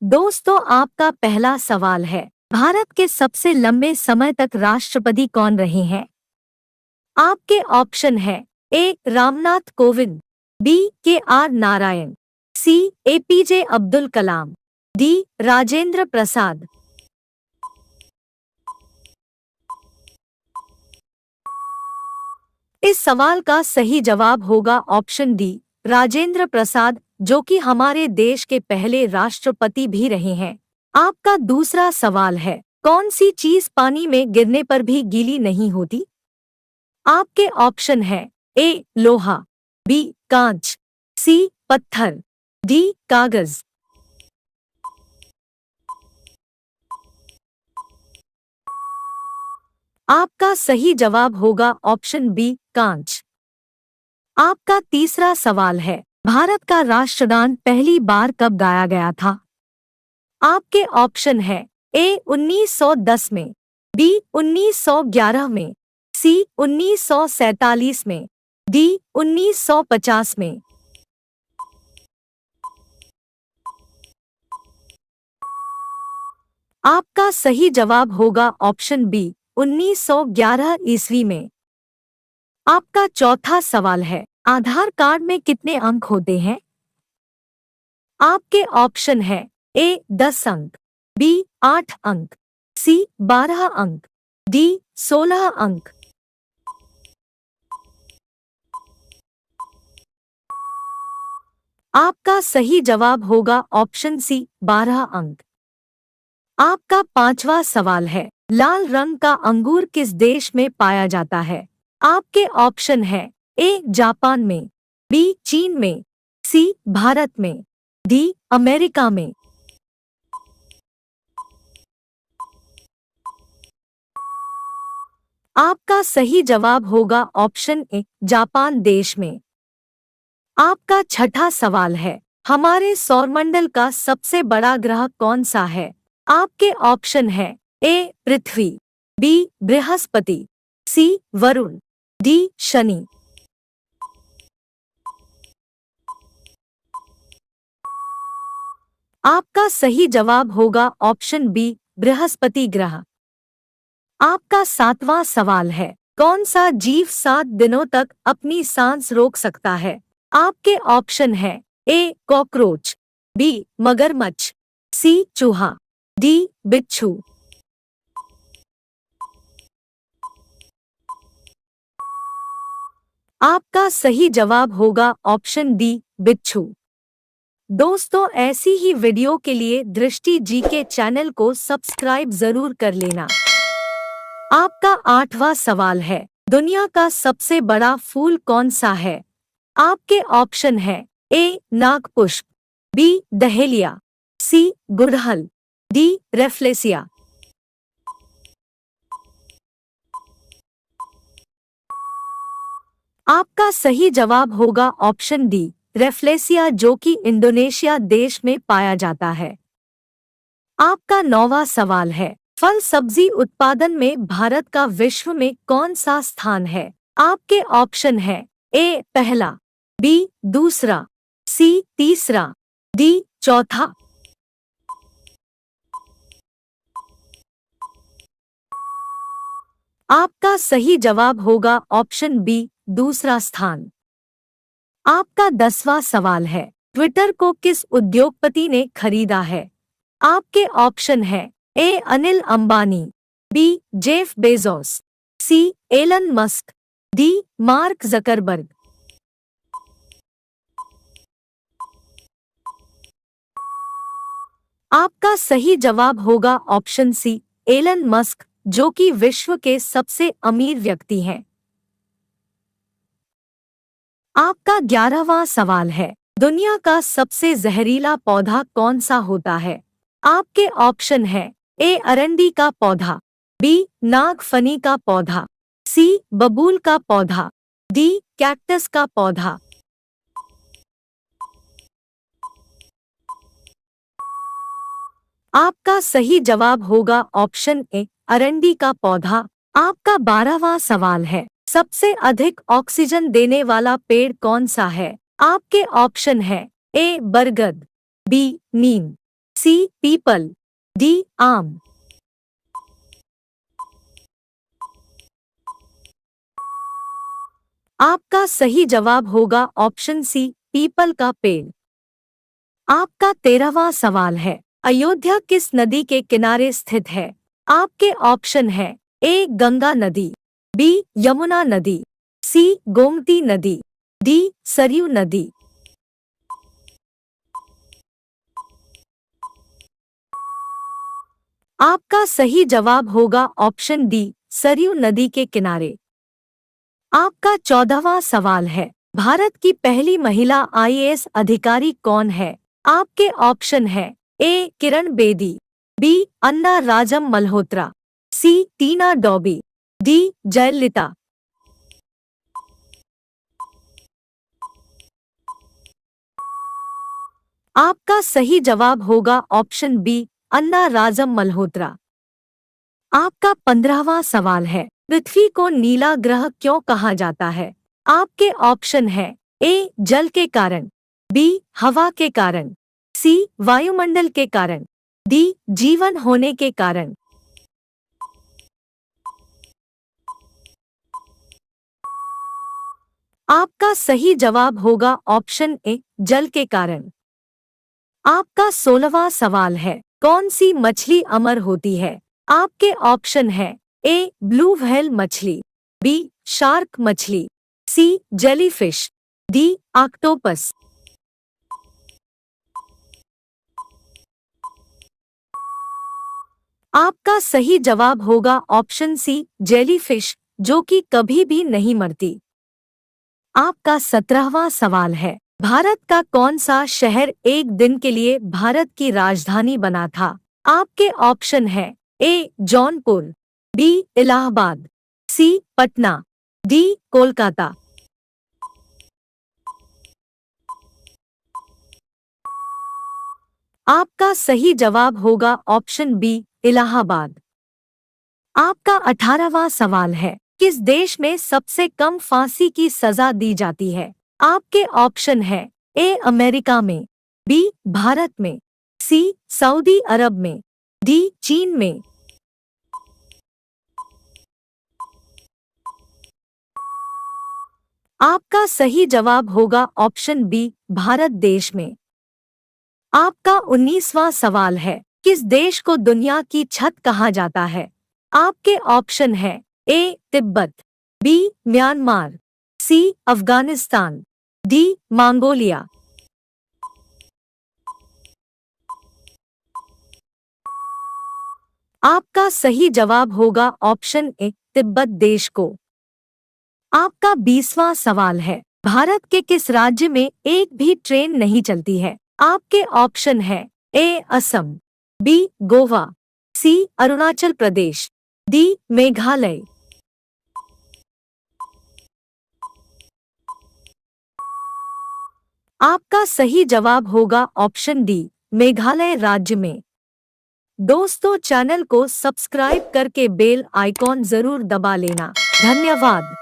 दोस्तों, आपका पहला सवाल है, भारत के सबसे लंबे समय तक राष्ट्रपति कौन रहे हैं? आपके ऑप्शन है A. Ramnath Kovind, B. K. R. Narayan, C. APJ Abdul Kalam, D. Rajendra Prasad. इस सवाल का सही जवाब होगा ऑप्शन डी, राजेंद्र प्रसाद, जो कि हमारे देश के पहले राष्ट्रपति भी रहे हैं। आपका दूसरा सवाल है, कौन सी चीज पानी में गिरने पर भी गीली नहीं होती? आपके ऑप्शन है ए. लोहा, बी. कांच, सी. पत्थर, डी. कागज। आपका सही जवाब होगा ऑप्शन बी, कांच। आपका तीसरा सवाल है, भारत का राष्ट्रगान पहली बार कब गाया गया था? आपके ऑप्शन है ए. 1910 में, बी. 1911 में, सी. 1947 में, डी. 1950 में। आपका सही जवाब होगा ऑप्शन बी, 1911 ईस्वी में। आपका चौथा सवाल है, आधार कार्ड में कितने अंक होते हैं? आपके ऑप्शन है ए. 10 अंक, बी. 8 अंक, सी. 12 अंक, डी. 16 अंक। आपका सही जवाब होगा ऑप्शन सी, 12 अंक। आपका पांचवा सवाल है, लाल रंग का अंगूर किस देश में पाया जाता है? आपके ऑप्शन है ए. जापान में, बी. चीन में, सी. भारत में, डी. अमेरिका में। आपका सही जवाब होगा ऑप्शन ए, जापान देश में। आपका छठा सवाल है, हमारे सौरमंडल का सबसे बड़ा ग्रह कौन सा है? आपके ऑप्शन है ए. पृथ्वी, बी. बृहस्पति, सी. वरुण, डी. शनि। आपका सही जवाब होगा ऑप्शन बी, बृहस्पति ग्रह। आपका सातवां सवाल है, कौन सा जीव 7 दिनों तक अपनी सांस रोक सकता है? आपके ऑप्शन है ए. Cockroach, B. मगरमच्छ, सी. चूहा, डी. बिच्छू। आपका सही जवाब होगा ऑप्शन डी, बिच्छू। दोस्तों, ऐसी ही वीडियो के लिए दृष्टि जी के चैनल को सब्सक्राइब जरूर कर लेना। आपका आठवां सवाल है, दुनिया का सबसे बड़ा फूल कौन सा है? आपके ऑप्शन है ए. नागपुष्प, बी. डहेलिया, सी. गुड़हल, डी. रेफ्लेसिया। आपका सही जवाब होगा ऑप्शन डी, रेफ्लेसिया, जो कि इंडोनेशिया देश में पाया जाता है। आपका नौवां सवाल है, फल सब्जी उत्पादन में भारत का विश्व में कौन सा स्थान है? आपके ऑप्शन है ए. पहला, बी. दूसरा, सी. तीसरा, डी. चौथा। आपका सही जवाब होगा ऑप्शन बी, दूसरा स्थान। आपका 10वां सवाल है, ट्विटर को किस उद्योगपति ने खरीदा है? आपके ऑप्शन है A. Anil Ambani, B. Jeff Bezos, C. Elon Musk, D. Mark Zuckerberg. आपका सही जवाब होगा ऑप्शन सी, एलन मस्क, जो कि विश्व के सबसे अमीर व्यक्ति हैं। आपका 11वां सवाल है, दुनिया का सबसे जहरीला पौधा कौन सा होता है? आपके ऑप्शन है ए. अरंडी का पौधा, बी. नागफनी का पौधा, सी. बबूल का पौधा, डी. कैक्टस का पौधा। आपका सही जवाब होगा ऑप्शन ए, अरंडी का पौधा। आपका 12वां सवाल है, सबसे अधिक ऑक्सीजन देने वाला पेड़ कौन सा है? आपके ऑप्शन है ए. बरगद, बी. नीम, सी पीपल, डी आम। आपका सही जवाब होगा ऑप्शन सी पीपल का पेड़। आपका 13वां सवाल है, अयोध्या किस नदी के किनारे स्थित है? आपके ऑप्शन है ए गंगा नदी, बी यमुना नदी, सी गोमती नदी, डी सरयू नदी। आपका सही जवाब होगा ऑप्शन डी सरयू नदी के किनारे। आपका 14वां सवाल है, भारत की पहली महिला आईएएस अधिकारी कौन है? आपके ऑप्शन है ए किरण बेदी, बी अन्ना राजम मल्होत्रा, सी टीना डॉबी, डी जयललिता। आपका सही जवाब होगा ऑप्शन बी अन्ना राजम मल्होत्रा। आपका 15वां सवाल है, पृथ्वी को नीला ग्रह क्यों कहा जाता है? आपके ऑप्शन है ए जल के कारण, बी हवा के कारण, सी वायुमंडल के कारण, डी जीवन होने के कारण। आपका सही जवाब होगा ऑप्शन ए जल के कारण। आपका 16वां सवाल है, कौन सी मछली अमर होती है? आपके ऑप्शन है ए ब्लू व्हेल मछली, बी शार्क मछली, सी जेलीफिश, डी ऑक्टोपस। आपका सही जवाब होगा ऑप्शन सी जेलीफिश, जो कि कभी भी नहीं मरती। आपका 17वां सवाल है, भारत का कौन सा शहर एक दिन के लिए भारत की राजधानी बना था? आपके ऑप्शन है ए जौनपुर, बी इलाहाबाद, सी पटना, डी कोलकाता। आपका सही जवाब होगा ऑप्शन बी इलाहाबाद। आपका 18वां सवाल है, किस देश में सबसे कम फांसी की सजा दी जाती है? आपके ऑप्शन है ए अमेरिका में, बी भारत में, सी सऊदी अरब में, डी चीन में। आपका सही जवाब होगा ऑप्शन बी भारत देश में। आपका 19वां सवाल है, किस देश को दुनिया की छत कहा जाता है? आपके ऑप्शन है ए तिब्बत, बी म्यांमार, सी अफगानिस्तान, डी मंगोलिया। आपका सही जवाब होगा ऑप्शन ए तिब्बत देश को। आपका 20वां सवाल है, भारत के किस राज्य में एक भी ट्रेन नहीं चलती है? आपके ऑप्शन है ए असम, बी गोवा, सी अरुणाचल प्रदेश, डी मेघालय। आपका सही जवाब होगा ऑप्शन डी मेघालय राज्य में। दोस्तों, चैनल को सब्सक्राइब करके बेल आइकॉन जरूर दबा लेना। धन्यवाद।